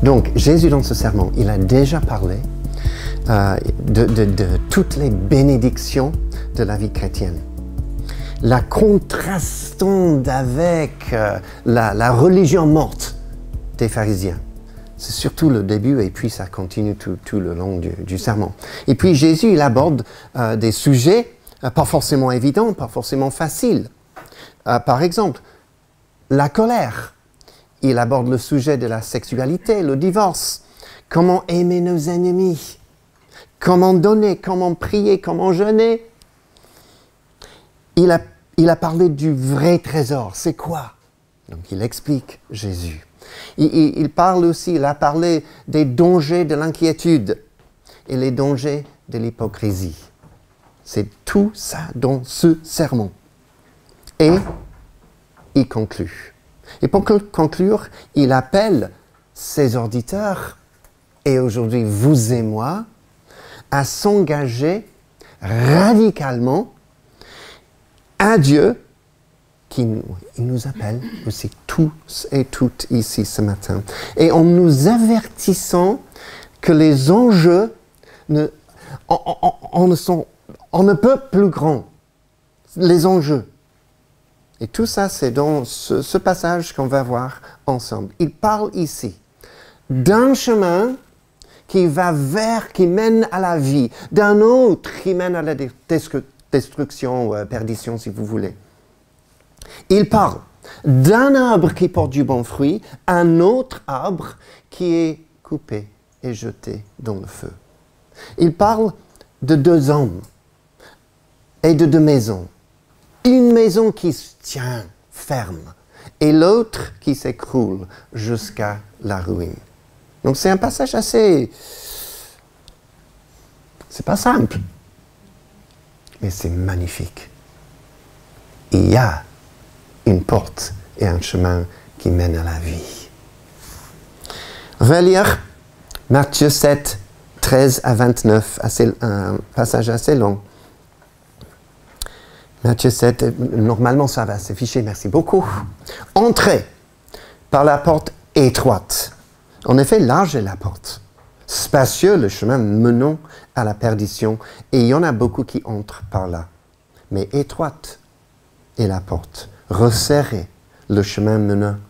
Donc, Jésus, dans ce sermon, il a déjà parlé de toutes les bénédictions de la vie chrétienne. La contrastant avec la religion morte des pharisiens. C'est surtout le début et puis ça continue tout le long du sermon. Et puis Jésus, il aborde des sujets pas forcément évidents, pas forcément faciles. Par exemple, la colère. Il aborde le sujet de la sexualité, le divorce. Comment aimer nos ennemis. Comment donner, comment prier, comment jeûner. Il a parlé du vrai trésor. C'est quoi? Donc il explique Jésus. Il parle aussi, il a parlé des dangers de l'inquiétude et les dangers de l'hypocrisie. C'est tout ça dans ce sermon. Et il conclut. Et pour conclure, il appelle ses auditeurs, et aujourd'hui vous et moi, à s'engager radicalement à Dieu, il nous appelle aussi tous et toutes ici ce matin. Et en nous avertissant que les enjeux on ne peut plus grands. Les enjeux. Et tout ça, c'est dans ce passage qu'on va voir ensemble. Il parle ici d'un chemin qui mène à la vie, d'un autre qui mène à la destruction, perdition si vous voulez. Il parle d'un arbre qui porte du bon fruit, un autre arbre qui est coupé et jeté dans le feu. Il parle de deux hommes et de deux maisons. Une maison qui se tient ferme et l'autre qui s'écroule jusqu'à la ruine. Donc c'est un passage assez... C'est pas simple, mais c'est magnifique. Il y a une porte et un chemin qui mène à la vie. On va lire Matthieu 7, 13 à 29, un passage assez long. Matthieu 7, normalement ça va s'afficher, merci beaucoup. Entrez par la porte étroite. En effet, large est la porte. Spacieux le chemin menant à la perdition, et il y en a beaucoup qui entrent par là. Mais étroite est la porte. Resserrez le chemin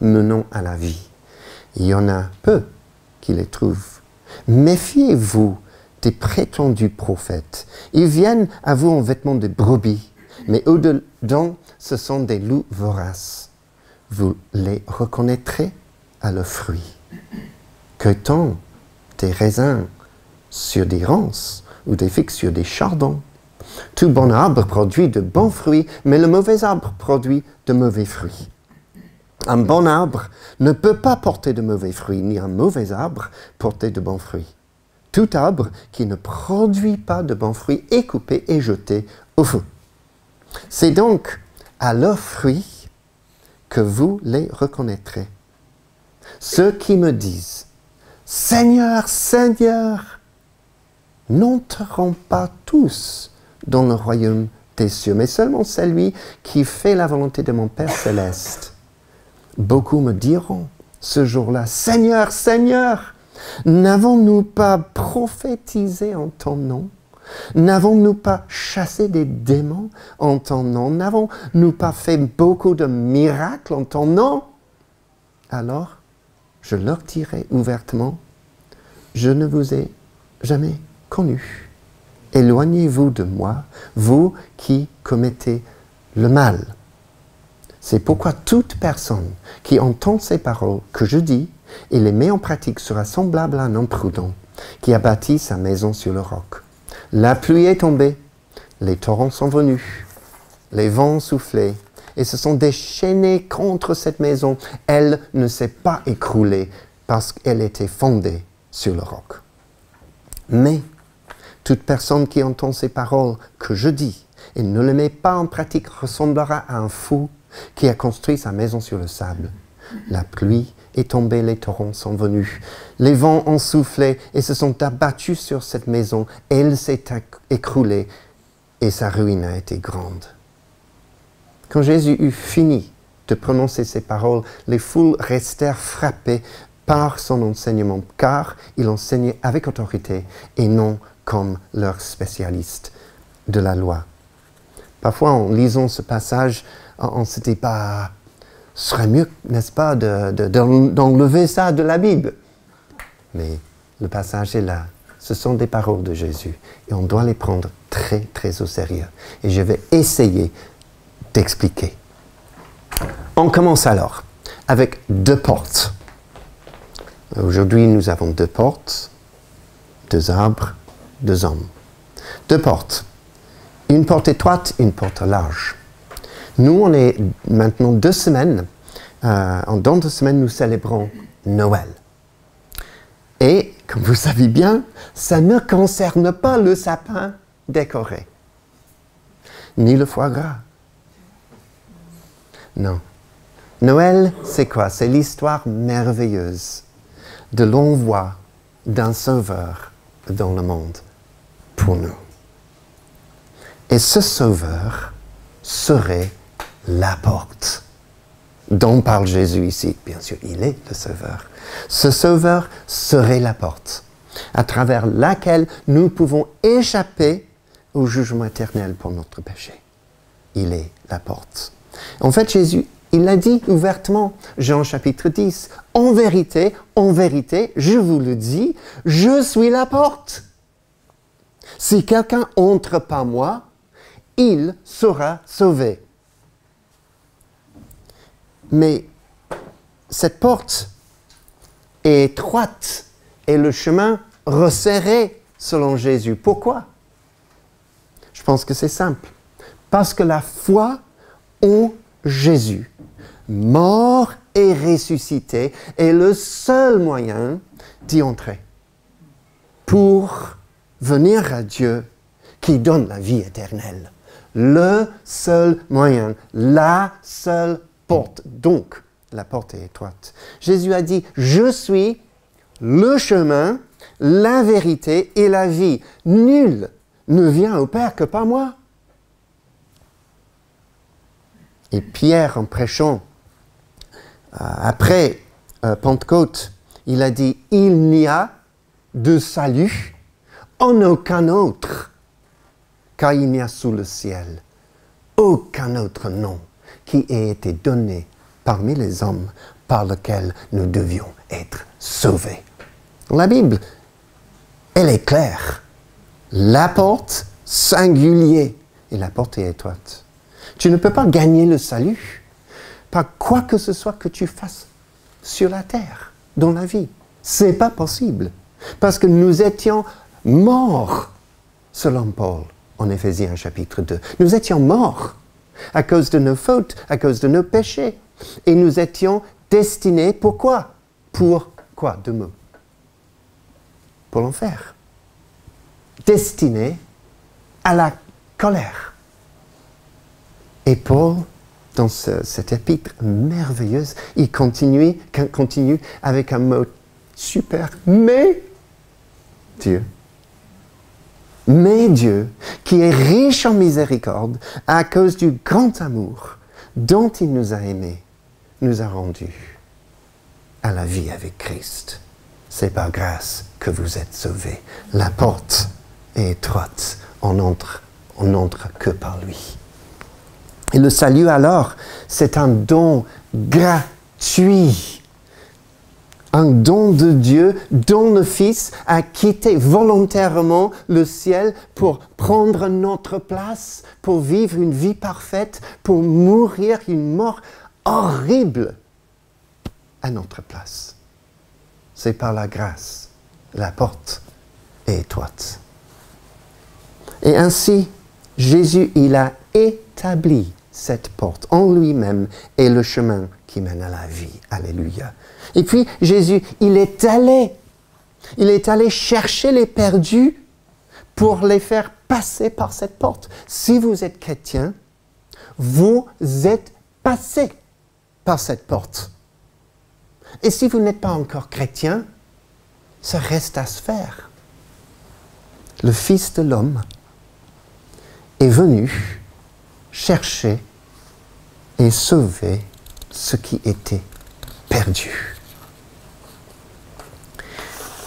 menant à la vie. Il y en a peu qui les trouvent. Méfiez-vous des prétendus prophètes. Ils viennent à vous en vêtements de brebis, mais au-dedans, ce sont des loups voraces. Vous les reconnaîtrez à leurs fruits. Cueille-t-on des raisins sur des ronces ou des figues sur des chardons? Tout bon arbre produit de bons fruits, mais le mauvais arbre produit de mauvais fruits. Un bon arbre ne peut pas porter de mauvais fruits, ni un mauvais arbre porter de bons fruits. Tout arbre qui ne produit pas de bons fruits est coupé et jeté au feu. C'est donc à leurs fruits que vous les reconnaîtrez. Ceux qui me disent « Seigneur, Seigneur », n'entreront pas tous dans le royaume des cieux, mais seulement celui qui fait la volonté de mon Père céleste. Beaucoup me diront ce jour-là, « Seigneur, Seigneur, n'avons-nous pas prophétisé en ton nom? N'avons-nous pas chassé des démons en ton nom? N'avons-nous pas fait beaucoup de miracles en ton nom? » Alors, je leur dirai ouvertement, « Je ne vous ai jamais connu. Éloignez-vous de moi, vous qui commettez le mal. » C'est pourquoi toute personne qui entend ces paroles que je dis et les met en pratique sera semblable à un homme prudent qui a bâti sa maison sur le roc. La pluie est tombée, les torrents sont venus, les vents ont soufflé et se sont déchaînés contre cette maison. Elle ne s'est pas écroulée parce qu'elle était fondée sur le roc. Mais toute personne qui entend ces paroles que je dis et ne les met pas en pratique ressemblera à un fou qui a construit sa maison sur le sable. La pluie est tombée, les torrents sont venus. Les vents ont soufflé et se sont abattus sur cette maison. Elle s'est écroulée et sa ruine a été grande. Quand Jésus eut fini de prononcer ces paroles, les foules restèrent frappées par son enseignement, car il enseignait avec autorité et non comme leur spécialiste de la loi. Parfois, en lisant ce passage, on se dit, bah, ce serait mieux, n'est-ce pas, d'enlever ça de la Bible. Mais le passage est là. Ce sont des paroles de Jésus et on doit les prendre très, très au sérieux. Et je vais essayer d'expliquer. On commence alors avec 2 portes. Aujourd'hui, nous avons 2 portes, 2 arbres, 2 hommes. 2 portes. Une porte étroite, une porte large. Nous, on est maintenant 2 semaines. Dans 2 semaines, nous célébrons Noël. Et, comme vous savez bien, ça ne concerne pas le sapin décoré, ni le foie gras. Non. Noël, c'est quoi? C'est l'histoire merveilleuse de l'envoi d'un sauveur dans le monde pour nous. Et ce sauveur serait la porte dont parle Jésus ici. Bien sûr, il est le sauveur. Ce sauveur serait la porte à travers laquelle nous pouvons échapper au jugement éternel pour notre péché. Il est la porte. En fait, Jésus, il l'a dit ouvertement, Jean chapitre 10, en vérité, je vous le dis, je suis la porte. Si quelqu'un entre par moi, il sera sauvé. Mais cette porte est étroite et le chemin resserré selon Jésus. Pourquoi? Je pense que c'est simple. Parce que la foi en Jésus, mort et ressuscité, est le seul moyen d'y entrer. Pour venir à Dieu qui donne la vie éternelle. Le seul moyen, la seule porte. Donc, la porte est étroite. Jésus a dit, je suis le chemin, la vérité et la vie. Nul ne vient au Père que par moi. Et Pierre, en prêchant, après Pentecôte, il a dit, il n'y a de salut en aucun autre, car il n'y a sous le ciel aucun autre nom qui ait été donné parmi les hommes par lequel nous devions être sauvés. La Bible, elle est claire. La porte, singulier, et la porte est étroite. Tu ne peux pas gagner le salut par quoi que ce soit que tu fasses sur la terre, dans la vie. C'est pas possible. Parce que nous étions morts, selon Paul, en Éphésiens chapitre 2. Nous étions morts à cause de nos fautes, à cause de nos péchés. Et nous étions destinés, pourquoi? Pour quoi? 2 mots. Pour l'enfer. Destinés à la colère. Et Paul, dans cette épître merveilleuse, il continue avec un mot super. Mais Dieu, qui est riche en miséricorde, à cause du grand amour dont il nous a aimés, nous a rendus à la vie avec Christ. C'est par grâce que vous êtes sauvés. La porte est étroite, on n'entre que par lui. Et le salut alors, c'est un don gratuit. Un don de Dieu, dont le Fils a quitté volontairement le ciel pour prendre notre place, pour vivre une vie parfaite, pour mourir une mort horrible à notre place. C'est par la grâce. La porte est étroite. Et ainsi, Jésus, il a établi cette porte en lui-même et le chemin qui mène à la vie. Alléluia. Et puis, Jésus, il est allé chercher les perdus pour les faire passer par cette porte. Si vous êtes chrétien, vous êtes passé par cette porte. Et si vous n'êtes pas encore chrétien, ça reste à se faire. Le Fils de l'homme est venu chercher et sauver ce qui était perdu.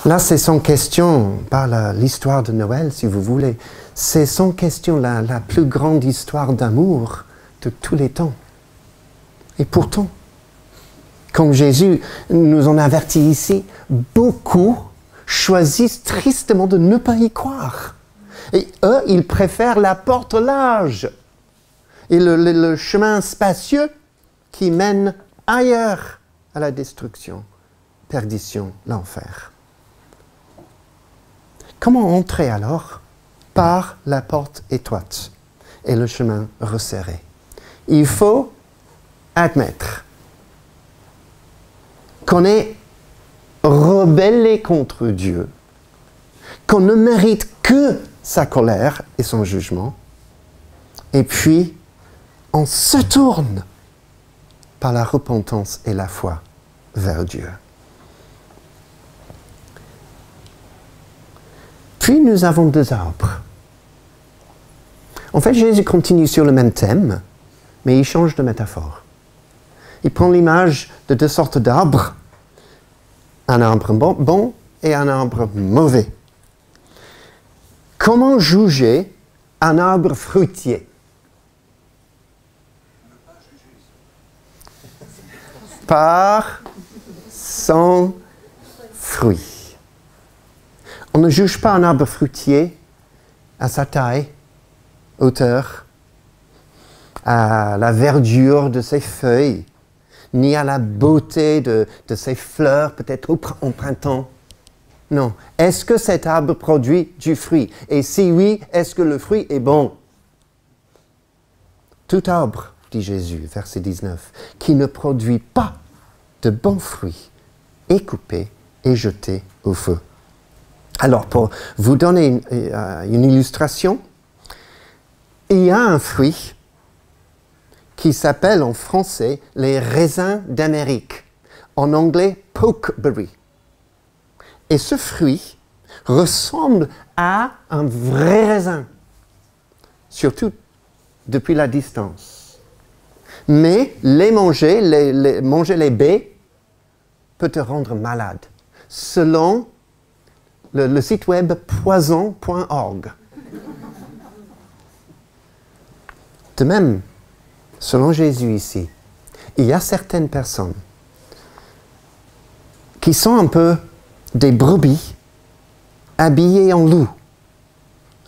Là, c'est sans question, par l'histoire de Noël, si vous voulez, c'est sans question la plus grande histoire d'amour de tous les temps. Et pourtant, comme Jésus nous en avertit ici, beaucoup choisissent tristement de ne pas y croire. Et eux, ils préfèrent la porte large et le chemin spacieux qui mène ailleurs à la destruction, perdition, l'enfer. Comment entrer alors? Par la porte étroite et le chemin resserré. Il faut admettre qu'on est rebellé contre Dieu, qu'on ne mérite que sa colère et son jugement, et puis on se tourne par la repentance et la foi vers Dieu. Puis nous avons deux arbres. En fait, Jésus continue sur le même thème, mais il change de métaphore. Il prend l'image de deux sortes d'arbres, un arbre bon et un arbre mauvais. Comment juger un arbre fruitier? Par son fruit. On ne juge pas un arbre fruitier à sa taille, hauteur, à la verdure de ses feuilles, ni à la beauté de ses fleurs, peut-être au printemps. Non. Est-ce que cet arbre produit du fruit? Et si oui, est-ce que le fruit est bon? Tout arbre, dit Jésus, verset 19, qui ne produit pas de bons fruits est coupé et jeté au feu. Alors, pour vous donner une illustration, il y a un fruit qui s'appelle en français les raisins d'Amérique, en anglais pokeberry. Et ce fruit ressemble à un vrai raisin, surtout depuis la distance. Mais manger les baies peut te rendre malade, selon le site web poison.org. De même, selon Jésus ici, il y a certaines personnes qui sont un peu des brebis habillées en loup,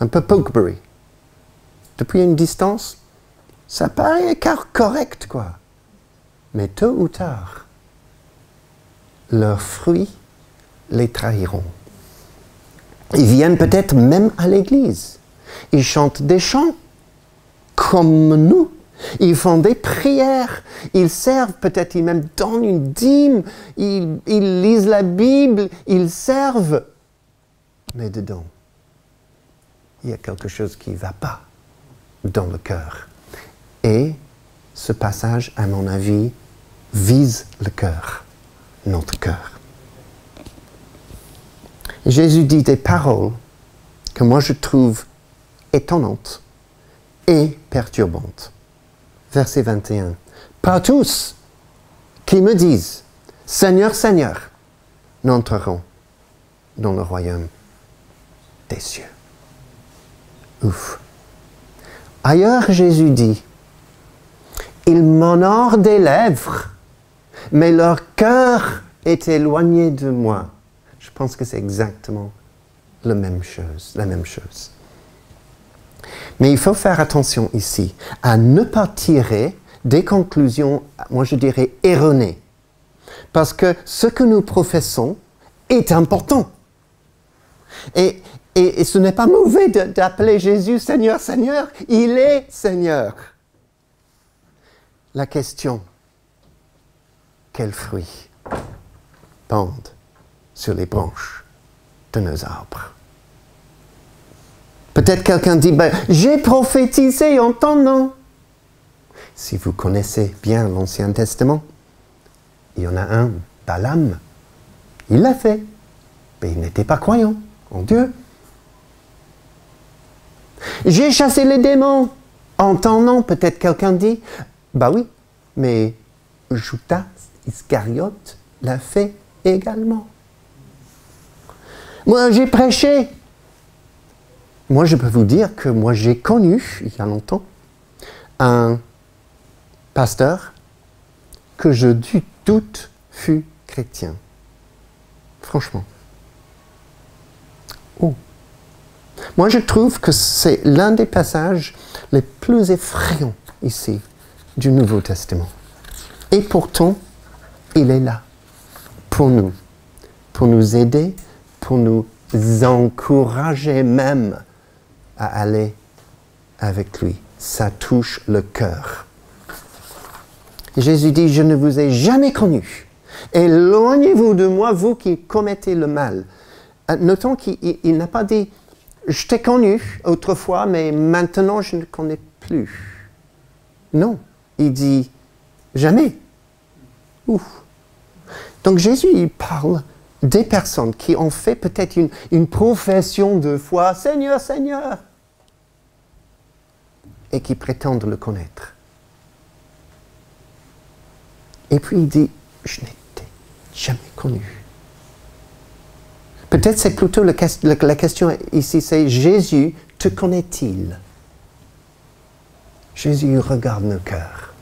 un peu pokeberry. Depuis une distance, ça paraît correct, quoi. Mais tôt ou tard, leurs fruits les trahiront. Ils viennent peut-être même à l'église. Ils chantent des chants comme nous. Ils font des prières. Ils servent, peut-être ils même donnent une dîme. Ils lisent la Bible. Ils servent. Mais dedans, il y a quelque chose qui ne va pas dans le cœur. Et ce passage, à mon avis, vise le cœur, notre cœur. Jésus dit des paroles que moi je trouve étonnantes et perturbantes. Verset 21. Pas tous qui me disent « Seigneur, Seigneur » n'entreront dans le royaume des cieux. Ouf. Ailleurs, Jésus dit « Ils m'honorent des lèvres, mais leur cœur est éloigné de moi. » Je pense que c'est exactement la même chose. Mais il faut faire attention ici à ne pas tirer des conclusions, moi je dirais, erronées. Parce que ce que nous professons est important. Et ce n'est pas mauvais d'appeler Jésus Seigneur, Seigneur. Il est Seigneur. La question, quels fruits pendent sur les branches de nos arbres? Peut-être quelqu'un dit, j'ai prophétisé en ton nom. Si vous connaissez bien l'Ancien Testament, il y en a un, Balaam. Il l'a fait, mais il n'était pas croyant en Dieu. J'ai chassé les démons en ton nom. Peut-être quelqu'un dit, oui, mais Judas Iscariote l'a fait également. Moi, j'ai prêché. Moi, je peux vous dire que moi, j'ai connu, il y a longtemps, un pasteur que je du doute fut chrétien. Franchement. Oh. Moi, je trouve que c'est l'un des passages les plus effrayants ici du Nouveau Testament. Et pourtant, il est là pour nous aider, pour nous encourager même à aller avec lui. Ça touche le cœur. Et Jésus dit, je ne vous ai jamais connu. Éloignez-vous de moi, vous qui commettez le mal. Notons qu'il n'a pas dit, je t'ai connu autrefois, mais maintenant je ne connais plus. Non, il dit, jamais. Ouf. Donc Jésus, il parle des personnes qui ont fait peut-être une profession de foi, Seigneur, Seigneur, et qui prétendent le connaître. Et puis il dit, je n'ai jamais connu. Peut-être c'est plutôt la question ici, c'est Jésus, te connaît-il? Jésus regarde nos cœurs.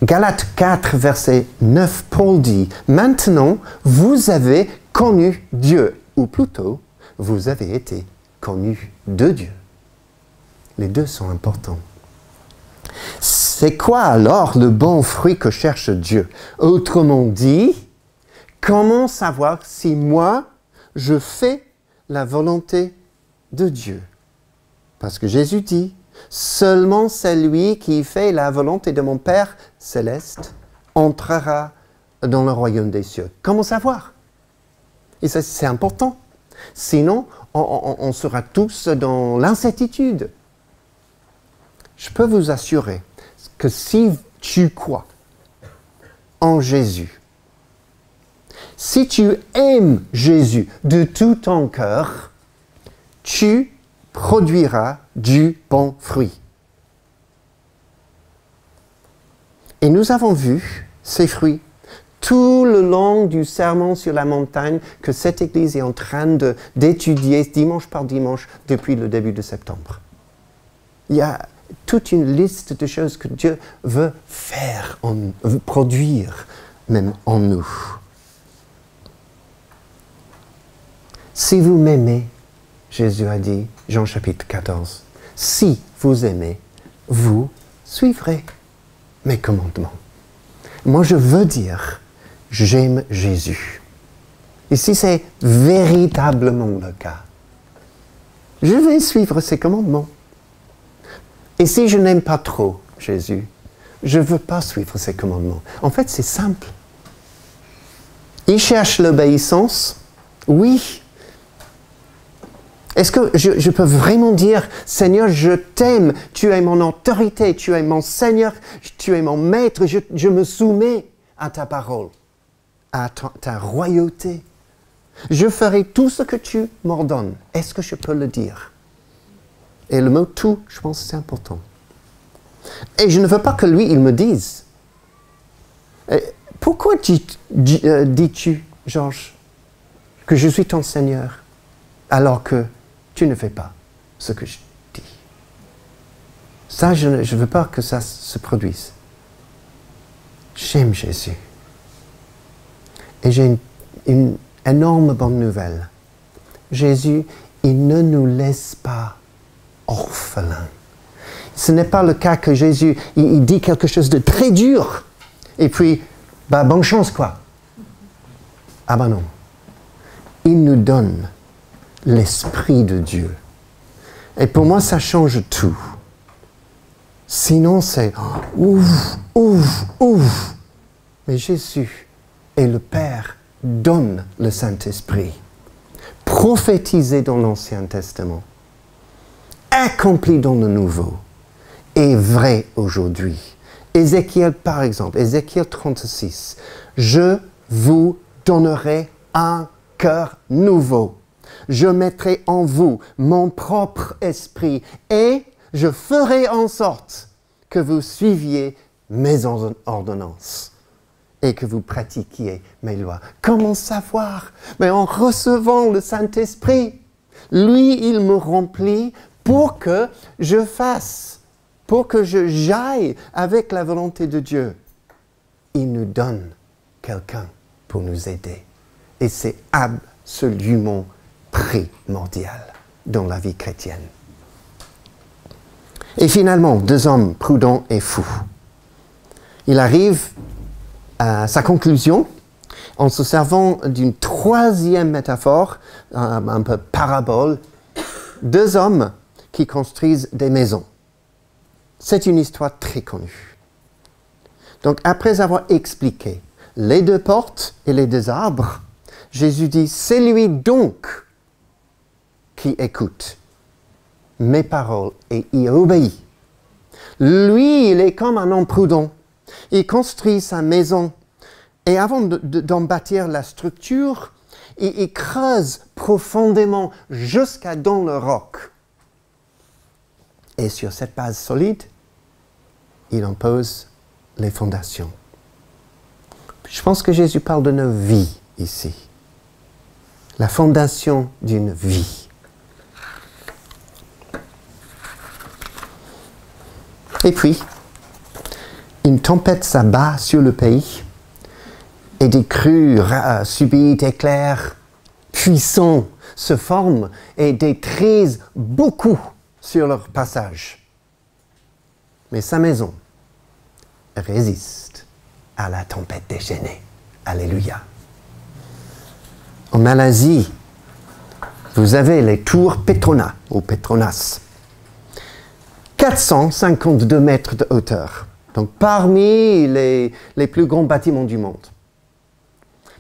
Galates 4, verset 9, Paul dit, maintenant vous avez connu Dieu, ou plutôt, vous avez été connus de Dieu. Les deux sont importants. C'est quoi alors le bon fruit que cherche Dieu? Autrement dit, comment savoir si moi, je fais la volonté de Dieu? Parce que Jésus dit, seulement celui qui fait la volonté de mon Père céleste entrera dans le royaume des cieux. Comment savoir? Et ça, c'est important. Sinon, on sera tous dans l'incertitude. Je peux vous assurer que si tu crois en Jésus, si tu aimes Jésus de tout ton cœur, tu produiras du bon fruit. Et nous avons vu ces fruits tout le long du sermon sur la montagne que cette Église est en train d'étudier dimanche par dimanche depuis le début de septembre. Il y a toute une liste de choses que Dieu veut faire, veut produire même en nous. Si vous m'aimez, Jésus a dit, Jean chapitre 14, si vous aimez, vous suivrez mes commandements. Moi, je veux dire, j'aime Jésus. Ici, c'est véritablement le cas. Je vais suivre ses commandements. Et si je n'aime pas trop Jésus, je ne veux pas suivre ses commandements. En fait, c'est simple. Il cherche l'obéissance, oui. Est-ce que je peux vraiment dire, Seigneur, je t'aime, tu es mon autorité, tu es mon Seigneur, tu es mon maître, je me soumets à ta parole, à ta royauté. Je ferai tout ce que tu m'ordonnes. Est-ce que je peux le dire? Et le mot « tout », je pense que c'est important. Et je ne veux pas que lui, il me dise. Pourquoi dis-tu, Georges, que je suis ton Seigneur, alors que tu ne fais pas ce que je dis? Ça, je ne veux pas que ça se produise. J'aime Jésus. Et j'ai une énorme bonne nouvelle. Jésus, il ne nous laisse pas orphelins. Ce n'est pas le cas que Jésus, il dit quelque chose de très dur. Et puis, bonne chance quoi. Ah ben non. Il nous donne l'Esprit de Dieu. Et pour moi, ça change tout. Sinon, c'est ouf, ouf, ouf. Mais Jésus et le Père donnent le Saint-Esprit. Prophétisé dans l'Ancien Testament. Accompli dans le Nouveau. Et vrai aujourd'hui. Ézéchiel, par exemple, Ézéchiel 36. Je vous donnerai un cœur nouveau. Je mettrai en vous mon propre esprit et je ferai en sorte que vous suiviez mes ordonnances. et que vous pratiquiez mes lois. Comment savoir? Mais en recevant le Saint-Esprit. Lui, il me remplit pour que je fasse, pour que j'aille avec la volonté de Dieu. Il nous donne quelqu'un pour nous aider. Et c'est absolument primordial dans la vie chrétienne. Et finalement, 2 hommes prudents et fous. Il arrive à sa conclusion en se servant d'une 3e métaphore, un peu parabole. 2 hommes qui construisent des maisons. C'est une histoire très connue. Donc, après avoir expliqué les 2 portes et les 2 arbres, Jésus dit, c'est lui donc qui écoute mes paroles et y obéit. Lui, il est comme un homme prudent. Il construit sa maison et avant d'en bâtir la structure, il creuse profondément jusqu'à dans le roc. Et sur cette base solide, il en pose les fondations. Je pense que Jésus parle de nos vies ici. La fondation d'une vie. Et puis, une tempête s'abat sur le pays et des crues subites, éclairs puissants se forment et détruisent beaucoup sur leur passage. Mais sa maison résiste à la tempête déchaînée. Alléluia. En Malaisie, vous avez les tours Petronas ou Petronas. 452 mètres de hauteur. Donc parmi les plus grands bâtiments du monde.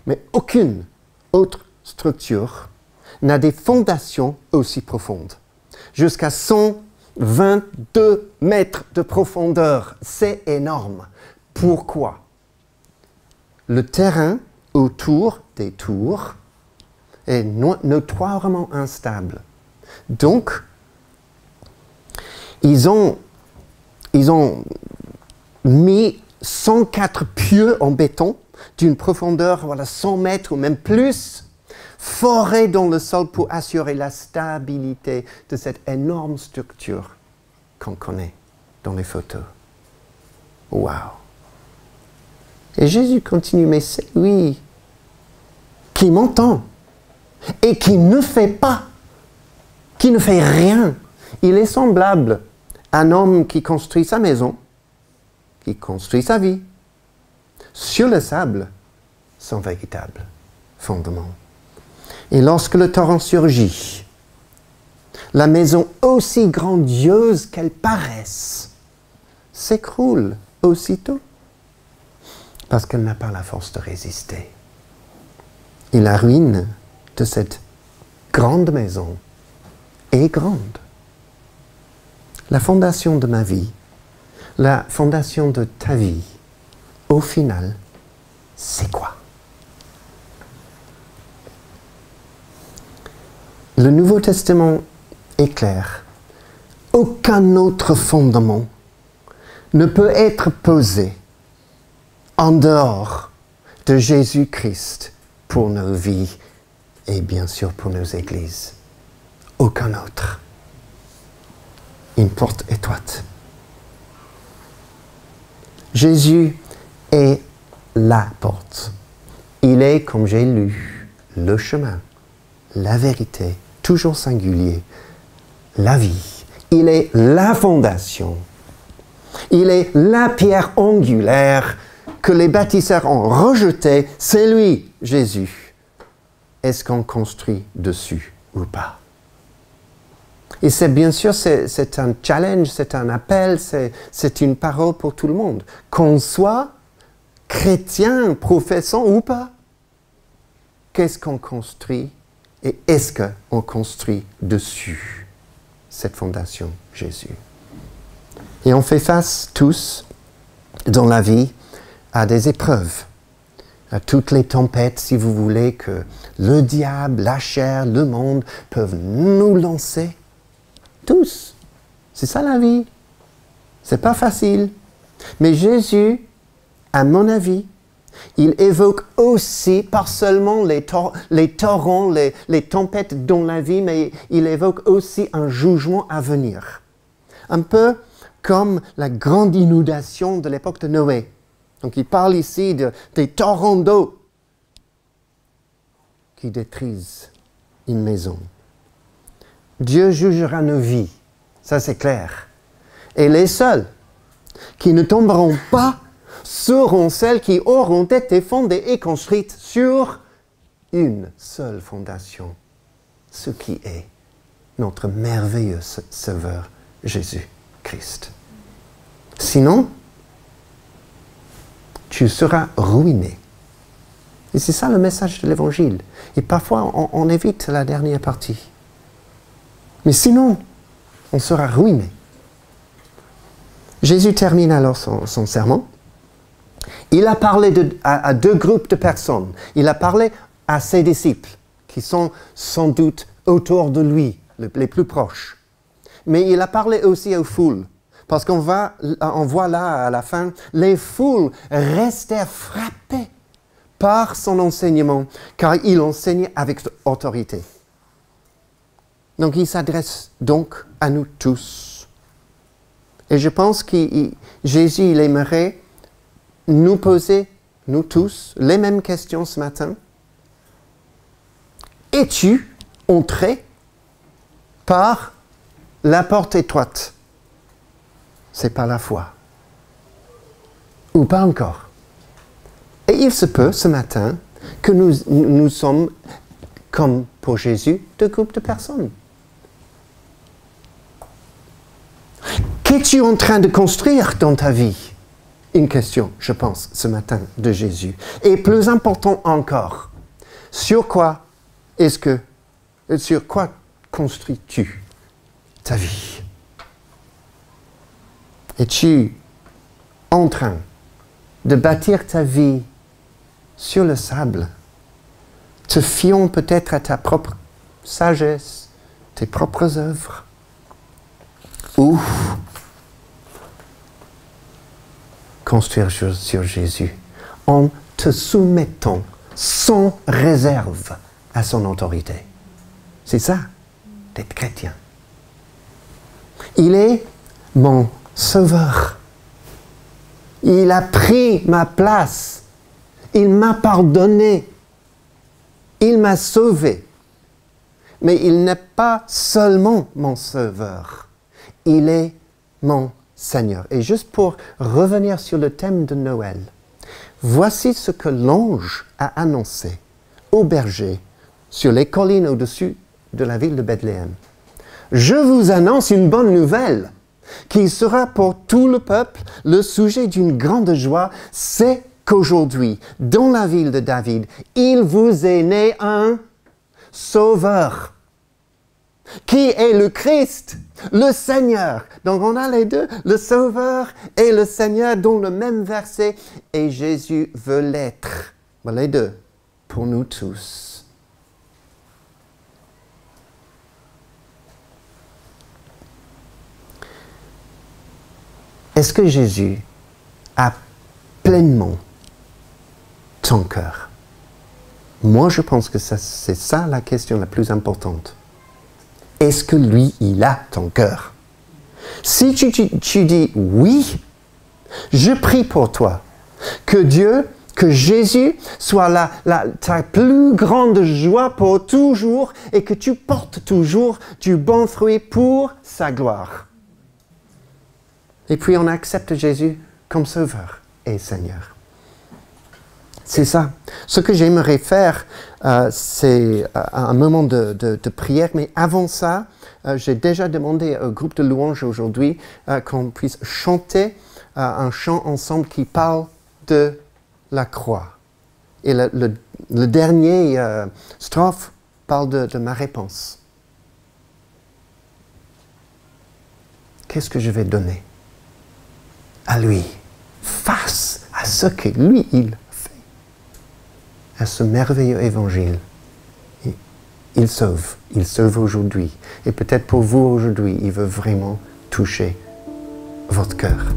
Mais aucune autre structure n'a des fondations aussi profondes. Jusqu'à 122 mètres de profondeur. C'est énorme. Pourquoi? Le terrain autour des tours est notoirement instable. Donc, ils ont mis 104 pieux en béton d'une profondeur, 100 mètres ou même plus, forés dans le sol pour assurer la stabilité de cette énorme structure qu'on connaît dans les photos. Waouh! Et Jésus continue, mais c'est lui qui m'entend et qui ne fait pas, qui ne fait rien. Il est semblable à un homme qui construit sa maison, qui construit sa vie, sur le sable, sans véritable fondement. Et lorsque le torrent surgit, la maison, aussi grandiose qu'elle paraisse, s'écroule aussitôt, parce qu'elle n'a pas la force de résister. Et la ruine de cette grande maison est grande. La fondation de ma vie, la fondation de ta vie, au final, c'est quoi? Le Nouveau Testament est clair. Aucun autre fondement ne peut être posé en dehors de Jésus-Christ pour nos vies et bien sûr pour nos églises. Aucun autre. Une porte étroite. Jésus est la porte. Il est, comme j'ai lu, le chemin, la vérité, toujours singulier, la vie. Il est la fondation. Il est la pierre angulaire que les bâtisseurs ont rejetée. C'est lui, Jésus. Est-ce qu'on construit dessus ou pas? Et c'est bien sûr, c'est un challenge, c'est un appel, c'est une parole pour tout le monde. Qu'on soit chrétien, professant ou pas. Qu'est-ce qu'on construit et est-ce qu'on construit dessus cette fondation, Jésus? Et on fait face tous, dans la vie, à des épreuves, à toutes les tempêtes, si vous voulez, que le diable, la chair, le monde peuvent nous lancer. Tous. C'est ça la vie. C'est pas facile. Mais Jésus, à mon avis, il évoque aussi, pas seulement les torrents, les tempêtes dans la vie, mais il évoque aussi un jugement à venir. Un peu comme la grande inondation de l'époque de Noé. Donc il parle ici des torrents d'eau qui détruisent une maison. Dieu jugera nos vies, ça c'est clair. Et les seuls qui ne tomberont pas seront celles qui auront été fondées et construites sur une seule fondation, ce qui est notre merveilleux Sauveur Jésus-Christ. Sinon, tu seras ruiné. Et c'est ça le message de l'Évangile. Et parfois, on évite la dernière partie. Mais sinon, on sera ruiné. Jésus termine alors son sermon. Il a parlé à deux groupes de personnes. Il a parlé à ses disciples, qui sont sans doute autour de lui, les plus proches. Mais il a parlé aussi aux foules. Parce qu'on voit là, à la fin, les foules restèrent frappées par son enseignement, car il enseignait avec autorité. Donc il s'adresse donc à nous tous. Et je pense que Jésus, il aimerait nous poser, nous tous, les mêmes questions ce matin. Es-tu entré par la porte étroite? C'est par la foi. Ou pas encore. Et il se peut ce matin que nous sommes, comme pour Jésus, deux groupes de personnes. Qu'es-tu en train de construire dans ta vie? Une question, je pense, ce matin de Jésus. Et plus important encore, sur quoi construis-tu ta vie? Es-tu en train de bâtir ta vie sur le sable, te fiant peut-être à ta propre sagesse, tes propres œuvres, ou construire sur Jésus en te soumettant sans réserve à son autorité? C'est ça, d'être chrétien. Il est mon Sauveur. Il a pris ma place. Il m'a pardonné. Il m'a sauvé. Mais il n'est pas seulement mon Sauveur. Il est mon Seigneur. Et juste pour revenir sur le thème de Noël, voici ce que l'ange a annoncé aux bergers sur les collines au-dessus de la ville de Bethléem. Je vous annonce une bonne nouvelle qui sera pour tout le peuple le sujet d'une grande joie. C'est qu'aujourd'hui, dans la ville de David, il vous est né un Sauveur, qui est le Christ, le Seigneur. Donc on a les deux, le Sauveur et le Seigneur, dans le même verset. Et Jésus veut l'être, les deux, pour nous tous. Est-ce que Jésus a pleinement ton cœur? Moi, je pense que c'est ça la question la plus importante. Est-ce que lui, il a ton cœur? Si tu dis oui, je prie pour toi que Jésus soit ta plus grande joie pour toujours et que tu portes toujours du bon fruit pour sa gloire. Et puis on accepte Jésus comme Sauveur et Seigneur. C'est ça. Ce que j'aimerais faire, c'est un moment de prière. Mais avant ça, j'ai déjà demandé au groupe de louanges aujourd'hui qu'on puisse chanter un chant ensemble qui parle de la croix. Et le dernier strophe parle de ma réponse. Qu'est-ce que je vais donner à lui, face à ce que lui, il fait, à ce merveilleux évangile? Il sauve aujourd'hui. Et peut-être pour vous aujourd'hui, il veut vraiment toucher votre cœur.